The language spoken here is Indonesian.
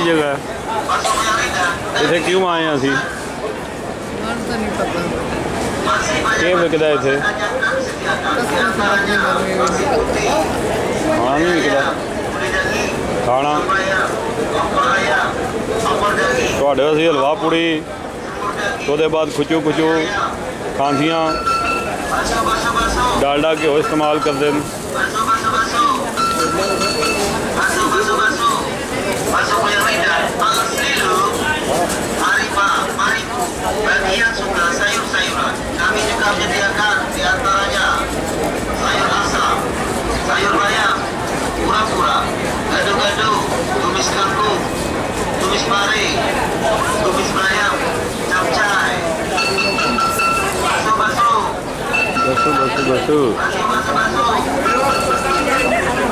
ਕਿਹੜੀ ਜਗ੍ਹਾ ਹੈ? ਇੱਥੇ ਕਿਉਂ ਆਏ ਹਾਂ ਅਸੀਂ? ਕੀ ਵਿਕਦਾ ਇੱਥੇ? ਖਾਣਾ ਨਹੀਂ ਵਿਕਦਾ? ਖਾਣਾ ਤੁਹਾਡੇ ਅਸੀਂ ਹਲਵਾ ਪੂੜੀ तो ਉਹਦੇ ਬਾਅਦ ਖੁਚੂ ਖਾਂਸੀਆਂ डालडा घ्यो इस्तेमाल करते हैं। Bagian suka sayur-sayuran kami juga menyediakan diantaranya sayur asam, sayur bayam, pura-pura, gado-gado, tumis kangkung, tumis pare, tumis bayam, capcay, bakso-bakso, bakso